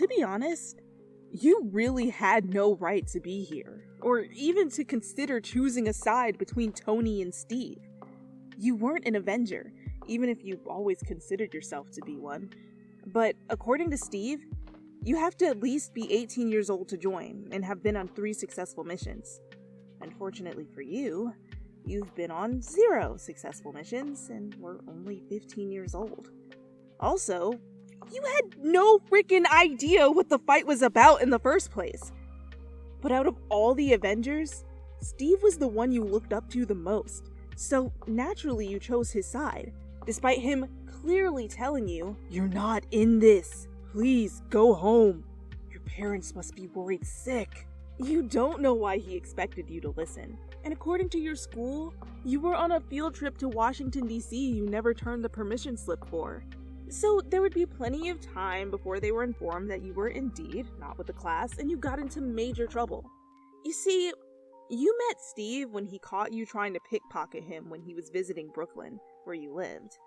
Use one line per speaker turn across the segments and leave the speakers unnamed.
to be honest, you really had no right to be here, or even to consider choosing a side between Tony and Steve. You weren't an Avenger, even if you always considered yourself to be one. But according to Steve, you have to at least be 18 years old to join, and have been on 3 successful missions. Unfortunately for you, you've been on 0 successful missions, and were only 15 years old. Also, you had no freaking idea what the fight was about in the first place. But out of all the Avengers, Steve was the one you looked up to the most, so naturally you chose his side, despite him clearly telling you, "You're not in this. Please go home. Your parents must be worried sick." You don't know why he expected you to listen. And according to your school, you were on a field trip to Washington, D.C. you never turned the permission slip for. So there would be plenty of time before they were informed that you were indeed not with the class, and you got into major trouble. You see, you met Steve when he caught you trying to pickpocket him when he was visiting Brooklyn, where you lived.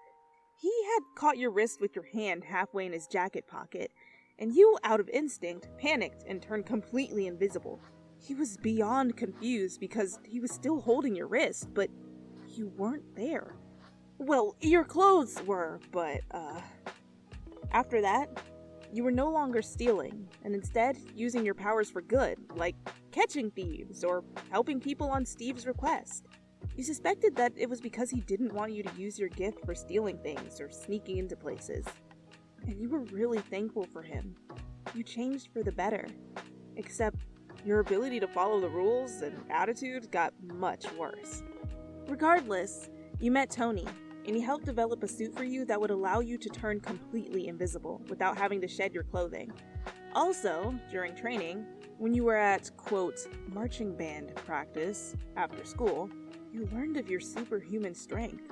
He had caught your wrist with your hand halfway in his jacket pocket, and you, out of instinct, panicked and turned completely invisible. He was beyond confused because he was still holding your wrist, but you weren't there. Well, your clothes were, but, After that, you were no longer stealing, and instead using your powers for good, like catching thieves or helping people on Steve's request. You suspected that it was because he didn't want you to use your gift for stealing things or sneaking into places. And you were really thankful for him. You changed for the better. Except your ability to follow the rules and attitude got much worse. Regardless, you met Tony, and he helped develop a suit for you that would allow you to turn completely invisible without having to shed your clothing. Also, during training, when you were at, quote, marching band practice after school, you learned of your superhuman strength.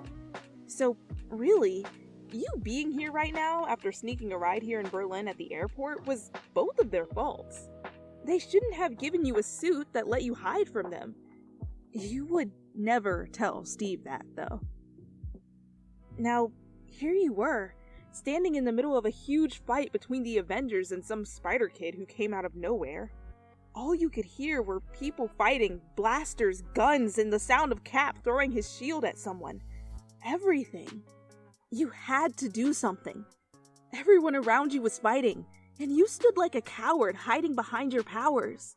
So, really, you being here right now after sneaking a ride here in Berlin at the airport was both of their faults. They shouldn't have given you a suit that let you hide from them. You would never tell Steve that, though. Now, here you were, standing in the middle of a huge fight between the Avengers and some spider kid who came out of nowhere. All you could hear were people fighting, blasters, guns, and the sound of Cap throwing his shield at someone. Everything. You had to do something. Everyone around you was fighting, and you stood like a coward hiding behind your powers.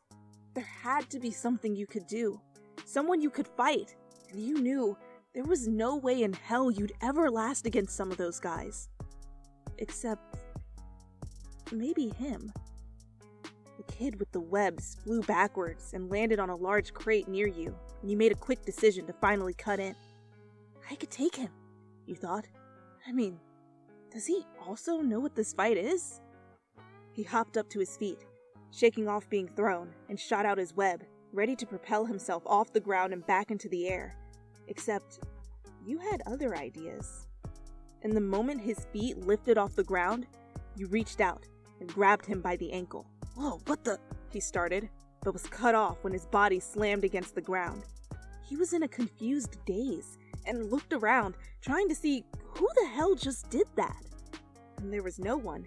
There had to be something you could do. Someone you could fight, and you knew there was no way in hell you'd ever last against some of those guys. Except, maybe him. The kid with the webs flew backwards and landed on a large crate near you, and you made a quick decision to finally cut in. I could take him, you thought. I mean, does he also know what this fight is? He hopped up to his feet, shaking off being thrown, and shot out his web, ready to propel himself off the ground and back into the air. Except, you had other ideas. And the moment his feet lifted off the ground, you reached out and grabbed him by the ankle. "Whoa, what the?" he started, but was cut off when his body slammed against the ground. He was in a confused daze and looked around, trying to see who the hell just did that. And there was no one.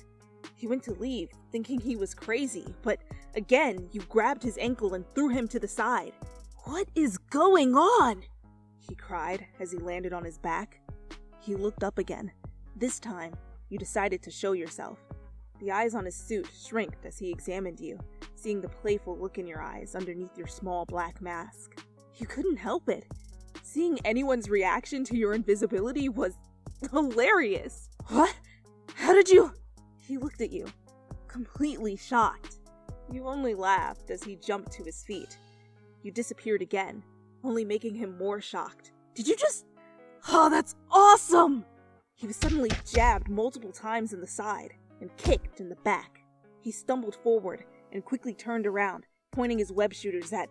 He went to leave, thinking he was crazy, but again, you grabbed his ankle and threw him to the side. "What is going on?" he cried as he landed on his back. He looked up again. This time, you decided to show yourself. The eyes on his suit shrinked as he examined you, seeing the playful look in your eyes underneath your small black mask. You couldn't help it. Seeing anyone's reaction to your invisibility was hilarious. "What? How did you?" He looked at you, completely shocked. You only laughed as he jumped to his feet. You disappeared again, only making him more shocked. "Did you just... Oh, that's awesome!" He was suddenly jabbed multiple times in the side and kicked in the back. He stumbled forward and quickly turned around, pointing his web shooters at...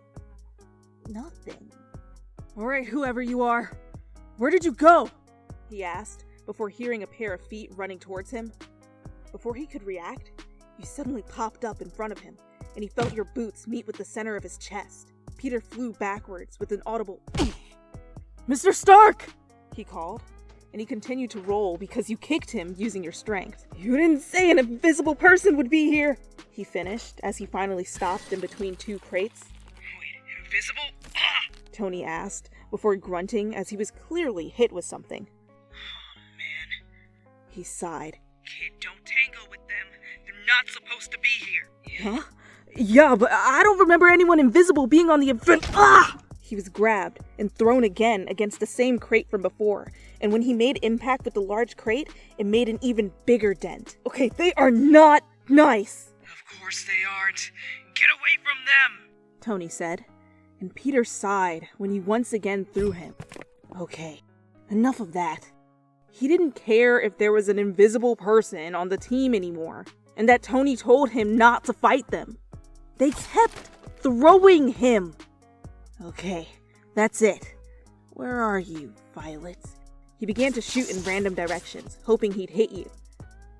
nothing. "Alright, whoever you are, where did you go?" he asked, before hearing a pair of feet running towards him. Before he could react, you suddenly popped up in front of him, and he felt your boots meet with the center of his chest. Peter flew backwards with an audible "Mr. Stark!" he called, and he continued to roll because you kicked him using your strength. "You didn't say an invisible person would be here!" he finished as he finally stopped in between two crates.
Wait, invisible? Ah!
Tony asked, before grunting as he was clearly hit with something.
Oh, man.
He sighed.
Kid, don't tangle with them. They're not supposed to be here.
Huh? Yeah, but I don't remember anyone invisible being on the event. Ah! He was grabbed and thrown again against the same crate from before, and when he made impact with the large crate, it made an even bigger dent. Okay, they are not nice.
Of course they aren't. Get away from them,
Tony said, and Peter sighed when he once again threw him. Okay, enough of that. He didn't care if there was an invisible person on the team anymore, and that Tony told him not to fight them. They kept throwing him. Okay, that's it. Where are you, Violet? He began to shoot in random directions, hoping he'd hit you.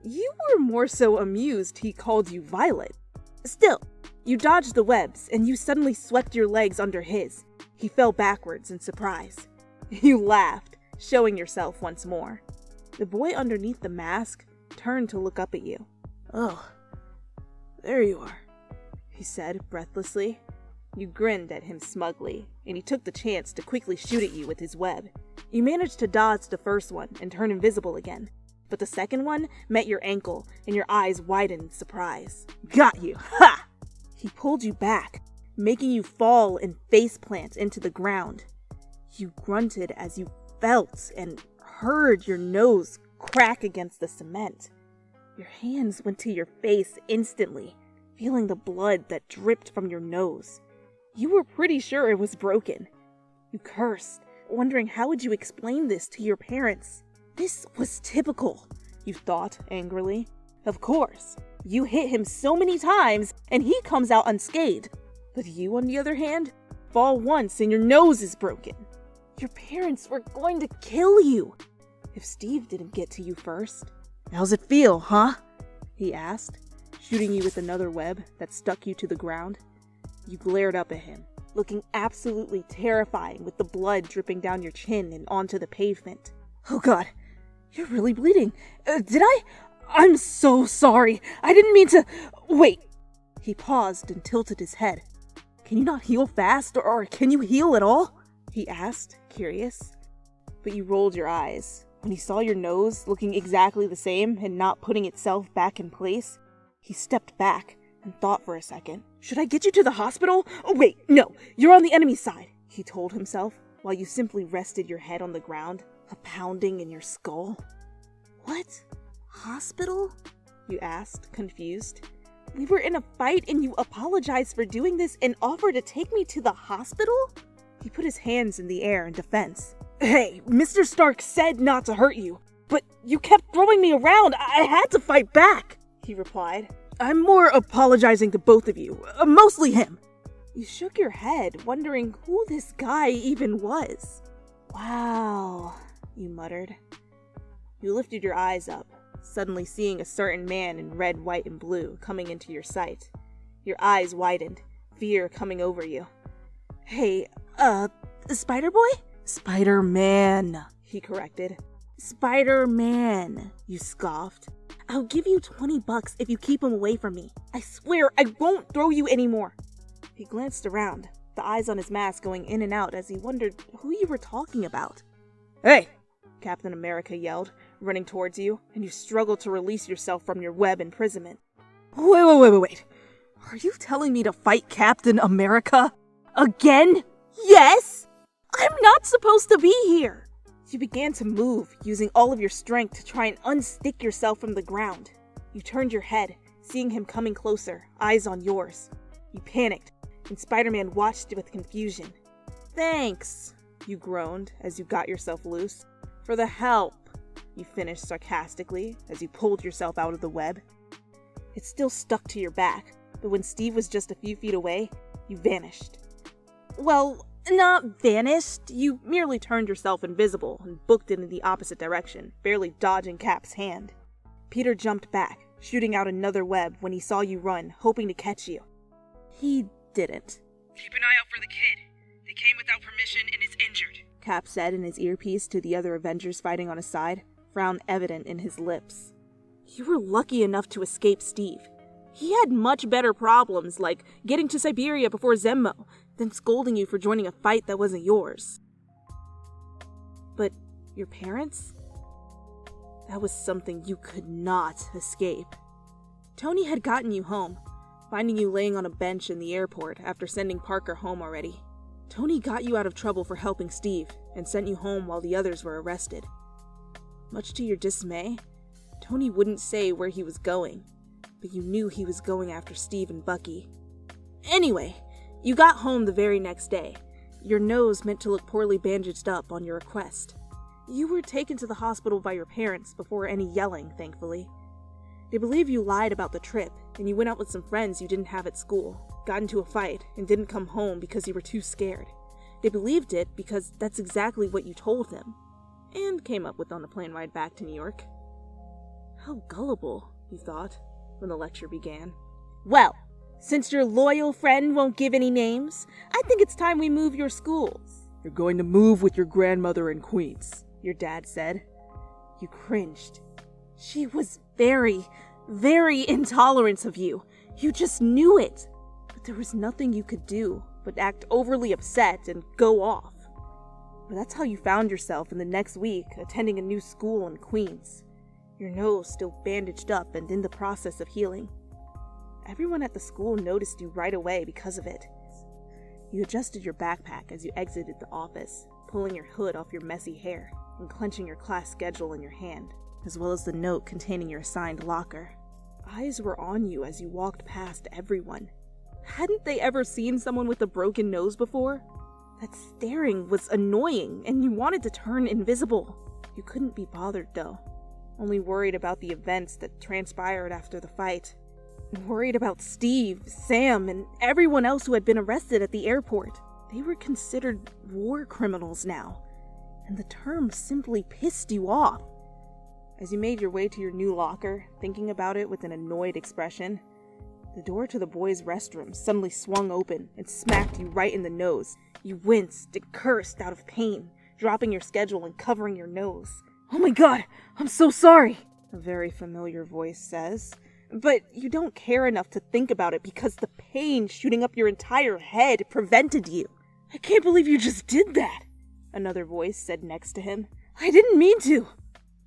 You were more so amused he called you Violet. Still, you dodged the webs, and you suddenly swept your legs under his. He fell backwards in surprise. You laughed, showing yourself once more. The boy underneath the mask turned to look up at you. Oh, there you are, he said breathlessly. You grinned at him smugly, and he took the chance to quickly shoot at you with his web. You managed to dodge the first one and turn invisible again, but the second one met your ankle, and your eyes widened in surprise. Got you! Ha! He pulled you back, making you fall and faceplant into the ground. You grunted as you felt and heard your nose crack against the cement. Your hands went to your face instantly, feeling the blood that dripped from your nose. You were pretty sure it was broken. You cursed, wondering how would you explain this to your parents. This was typical, you thought angrily. Of course, you hit him so many times and he comes out unscathed. But you, on the other hand, fall once and your nose is broken. Your parents were going to kill you if Steve didn't get to you first. How's it feel, huh? He asked, shooting you with another web that stuck you to the ground. You glared up at him, looking absolutely terrifying with the blood dripping down your chin and onto the pavement. Oh God, you're really bleeding. Did I? I'm so sorry. I didn't mean to. Wait. He paused and tilted his head. Can you not heal fast, or can you heal at all? He asked, curious. But you rolled your eyes. When he saw your nose looking exactly the same and not putting itself back in place, he stepped back and thought for a second. Should I get you to the hospital? Oh wait, no, you're on the enemy side, he told himself, while you simply rested your head on the ground, a pounding in your skull. What? Hospital? You asked, confused. We were in a fight and you apologized for doing this and offered to take me to the hospital? He put his hands in the air in defense. Hey, Mr. Stark said not to hurt you, but you kept throwing me around. I had to fight back, he replied. I'm more apologizing to both of you, mostly him. You shook your head, wondering who this guy even was. Wow, you muttered. You lifted your eyes up, suddenly seeing a certain man in red, white, and blue coming into your sight. Your eyes widened, fear coming over you. Hey, Spider-Boy? Spider-Man, he corrected. Spider-Man, you scoffed. I'll give you $20 if you keep him away from me. I swear I won't throw you anymore. He glanced around, the eyes on his mask going in and out as he wondered who you were talking about. Hey, Captain America yelled, running towards you, and you struggled to release yourself from your web imprisonment. Wait. Are you telling me to fight Captain America? Again? Yes? I'm not supposed to be here. You began to move, using all of your strength to try and unstick yourself from the ground. You turned your head, seeing him coming closer, eyes on yours. You panicked, and Spider-Man watched with confusion. Thanks, you groaned as you got yourself loose. For the help, you finished sarcastically as you pulled yourself out of the web. It still stuck to your back, but when Steve was just a few feet away, you vanished. Well, not vanished. You merely turned yourself invisible and booked it in the opposite direction, barely dodging Cap's hand. Peter jumped back, shooting out another web when he saw you run, hoping to catch you. He didn't.
Keep an eye out for the kid. They came without permission and is injured,
Cap said in his earpiece to the other Avengers fighting on his side, frown evident in his lips. You were lucky enough to escape Steve. He had much better problems, like getting to Siberia before Zemmo, than scolding you for joining a fight that wasn't yours. But your parents? That was something you could not escape. Tony had gotten you home, finding you laying on a bench in the airport after sending Parker home already. Tony got you out of trouble for helping Steve and sent you home while the others were arrested. Much to your dismay, Tony wouldn't say where he was going, but you knew he was going after Steve and Bucky. Anyway, you got home the very next day, your nose meant to look poorly bandaged up on your request. You were taken to the hospital by your parents before any yelling, thankfully. They believe you lied about the trip, and you went out with some friends you didn't have at school, got into a fight, and didn't come home because you were too scared. They believed it because that's exactly what you told them, and came up with on the plane ride back to New York. How gullible, you thought, when the lecture began. Well, since your loyal friend won't give any names, I think it's time we move your schools.
You're going to move with your grandmother in Queens,
your dad said. You cringed. She was very, very intolerant of you. You just knew it. But there was nothing you could do but act overly upset and go off. But that's how you found yourself in the next week attending a new school in Queens. Your nose still bandaged up and in the process of healing. Everyone at the school noticed you right away because of it. You adjusted your backpack as you exited the office, pulling your hood off your messy hair and clenching your class schedule in your hand, as well as the note containing your assigned locker. Eyes were on you as you walked past everyone. Hadn't they ever seen someone with a broken nose before? That staring was annoying, and you wanted to turn invisible. You couldn't be bothered, though. Only worried about the events that transpired after the fight. Worried about Steve, Sam, and everyone else who had been arrested at the airport. They were considered war criminals now, and the term simply pissed you off. As you made your way to your new locker, thinking about it with an annoyed expression, the door to the boys' restroom suddenly swung open and smacked you right in the nose. You winced and cursed out of pain, dropping your schedule and covering your nose. "Oh my God, I'm so sorry," a very familiar voice says. But you don't care enough to think about it because the pain shooting up your entire head prevented you. "I can't believe you just did that," another voice said next to him. "I didn't mean to,"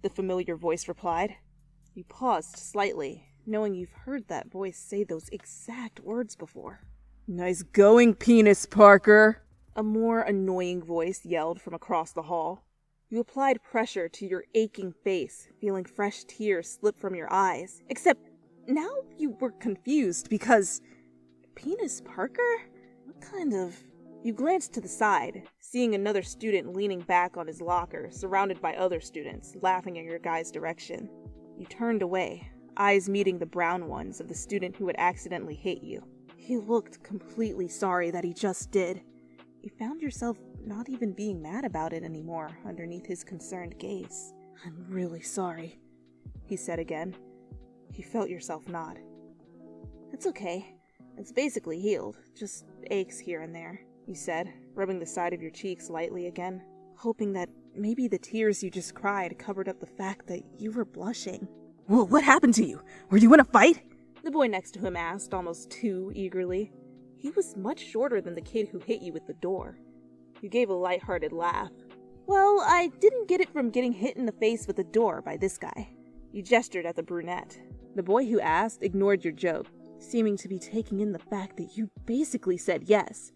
the familiar voice replied. You paused slightly, knowing you've heard that voice say those exact words before.
"Nice going, Penis Parker,"
a more annoying voice yelled from across the hall. You applied pressure to your aching face, feeling fresh tears slip from your eyes. Except now you were confused because... Penis Parker? What kind of... You glanced to the side, seeing another student leaning back on his locker, surrounded by other students, laughing in your guy's direction. You turned away, eyes meeting the brown ones of the student who had accidentally hit you. He looked completely sorry that he just did. You found yourself not even being mad about it anymore underneath his concerned gaze. "I'm really sorry," he said again. You felt yourself nod. "It's okay. It's basically healed, just aches here and there," you said, rubbing the side of your cheeks lightly again, hoping that maybe the tears you just cried covered up the fact that you were blushing.
"Whoa, what happened to you? Were you in a fight?"
the boy next to him asked almost too eagerly. He was much shorter than the kid who hit you with the door. You gave a light-hearted laugh. "Well, I didn't get it from getting hit in the face with the door by this guy." You gestured at the brunette. The boy who asked ignored your joke, seeming to be taking in the fact that you basically said yes.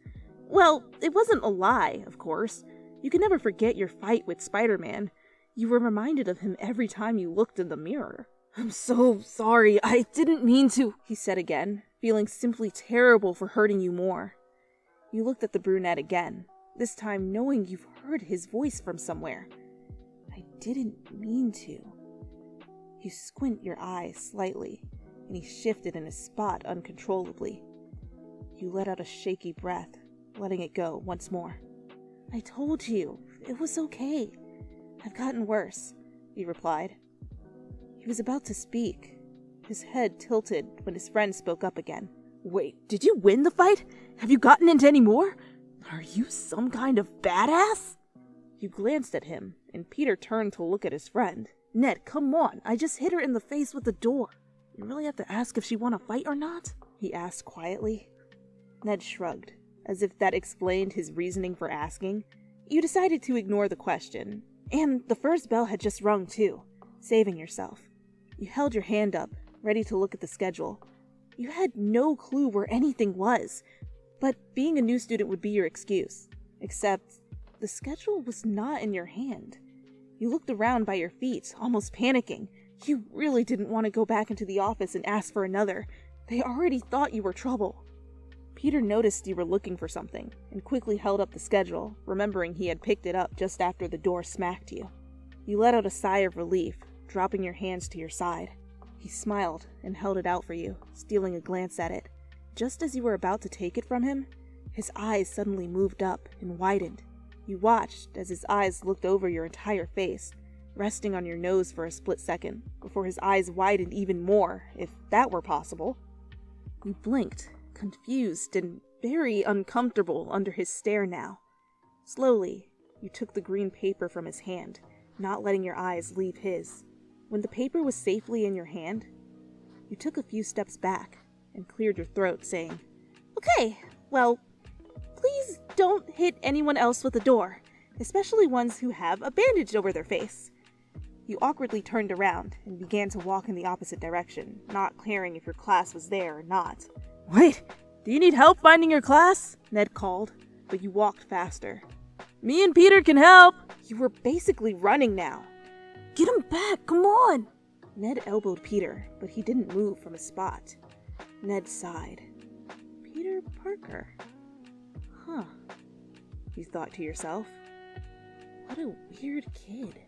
Well, it wasn't a lie, of course. You can never forget your fight with Spider-Man. You were reminded of him every time you looked in the mirror. "I'm so sorry, I didn't mean to," he said again, feeling simply terrible for hurting you more. You looked at the brunette again, this time knowing you've heard his voice from somewhere. "I didn't mean to." You squint your eyes slightly, and he shifted in his spot uncontrollably. You let out a shaky breath, letting it go once more. "I told you, it was okay. I've gotten worse," he replied. He was about to speak, his head tilted when his friend spoke up again. "Wait, did you win the fight? Have you gotten into any more? Are you some kind of badass?" You glanced at him, and Peter turned to look at his friend. "Ned, come on, I just hit her in the face with the door."
You really have to ask if she want to fight or not?
He asked quietly. Ned shrugged, as if that explained his reasoning for asking. You decided to ignore the question. And the first bell had just rung too, saving yourself. You held your hand up, ready to look at the schedule. You had no clue where anything was, but being a new student would be your excuse. Except, the schedule was not in your hand. You looked around by your feet, almost panicking. You really didn't want to go back into the office and ask for another. They already thought you were trouble. Peter noticed you were looking for something, and quickly held up the schedule, remembering he had picked it up just after the door smacked you. You let out a sigh of relief, dropping your hands to your side. He smiled and held it out for you, stealing a glance at it. Just as you were about to take it from him, his eyes suddenly moved up and widened. You watched as his eyes looked over your entire face, resting on your nose for a split second, before his eyes widened even more, if that were possible. You blinked, confused and very uncomfortable under his stare now. Slowly, you took the green paper from his hand, not letting your eyes leave his. When the paper was safely in your hand, you took a few steps back and cleared your throat, saying, "Okay, well, please don't hit anyone else with the door, especially ones who have a bandage over their face." You awkwardly turned around and began to walk in the opposite direction, not caring if your class was there or not.
Wait, do you need help finding your class?
Ned called, but you walked faster.
Me and Peter can help.
You were basically running now.
Get him back, come on.
Ned elbowed Peter, but he didn't move from his spot. Ned sighed. Peter Parker. Huh. You thought to yourself. What a weird kid.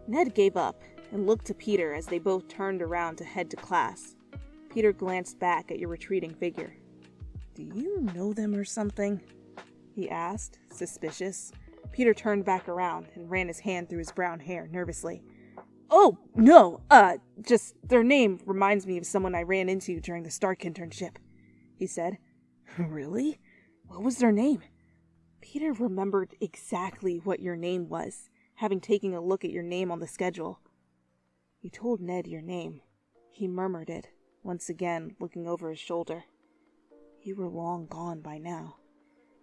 Ned gave up and looked to Peter as they both turned around to head to class. Peter glanced back at your retreating figure. "Do you know them or something?" he asked, suspicious. Peter turned back around and ran his hand through his brown hair nervously. "Oh, no, just their name reminds me of someone I ran into during the Stark internship," he said. "Really? What was their name?" Peter remembered exactly what your name was, having taken a look at your name on the schedule. You told Ned your name. He murmured it, once again looking over his shoulder. You were long gone by now.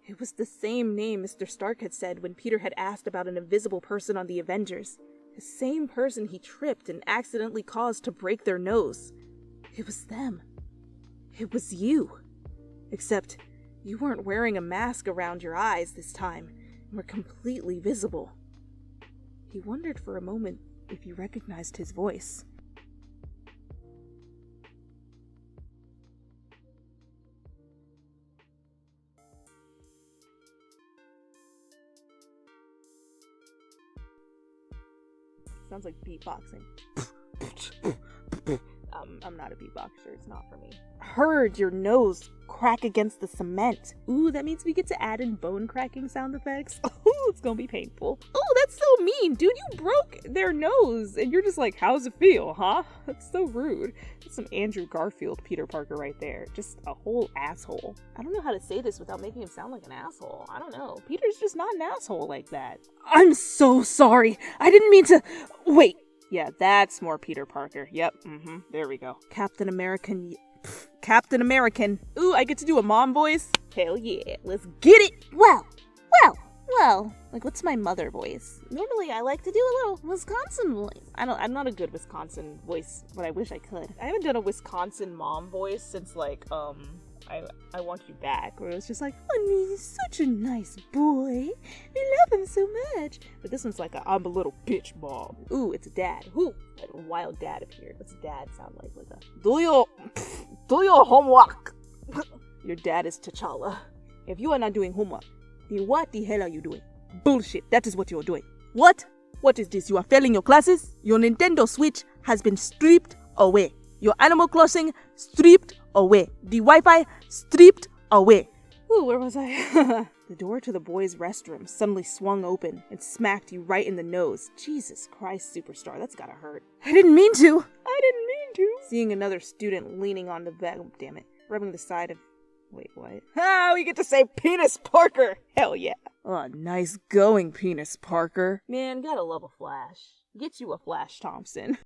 It was the same name Mr. Stark had said when Peter had asked about an invisible person on the Avengers. The same person he tripped and accidentally caused to break their nose. It was them. It was you. Except you weren't wearing a mask around your eyes this time and were completely visible. He wondered for a moment if you recognized his voice. Sounds like beatboxing. I'm not a beatboxer, it's not for me. Heard your nose crack against the cement. Ooh, that means we get to add in bone cracking sound effects. Ooh, it's gonna be painful. Oh, that's so mean, dude. You broke their nose and you're just like, how's it feel, huh? That's so rude. That's some Andrew Garfield Peter Parker right there. Just a whole asshole. I don't know how to say this without making him sound like an asshole. I don't know. Peter's just not an asshole like that. I'm so sorry. I didn't mean to... Wait. Yeah, that's more Peter Parker. Yep, there we go. Captain American. Ooh, I get to do a mom voice? Hell yeah, let's get it! Well. Like, what's my mother voice? Normally, I like to do a little Wisconsin voice. I'm not a good Wisconsin voice, but I wish I could. I haven't done a Wisconsin mom voice since, like, I Want You Back, where it was just like, honey, he's such a nice boy. We love him so much. But this one's like, I'm a little bitch mom. Ooh, it's a dad. Ooh, a wild dad appeared. What's dad sound like? Like a, do your homework. Your dad is T'Challa. If you are not doing homework, then what the hell are you doing? Bullshit, that is what you're doing. What? What is this? You are failing your classes? Your Nintendo Switch has been stripped away. Your Animal Crossing stripped away. The Wi-Fi stripped away. Ooh, where was I? The door to the boys' restroom suddenly swung open and smacked you right in the nose. Jesus Christ, Superstar, that's gotta hurt. I didn't mean to. Seeing another student leaning on the bed, oh, damn it, rubbing the side of... Wait, what? Ah, we get to say Penis Parker! Hell yeah.
Oh, nice going, Penis Parker.
Man, gotta love a Flash. Get you a Flash Thompson.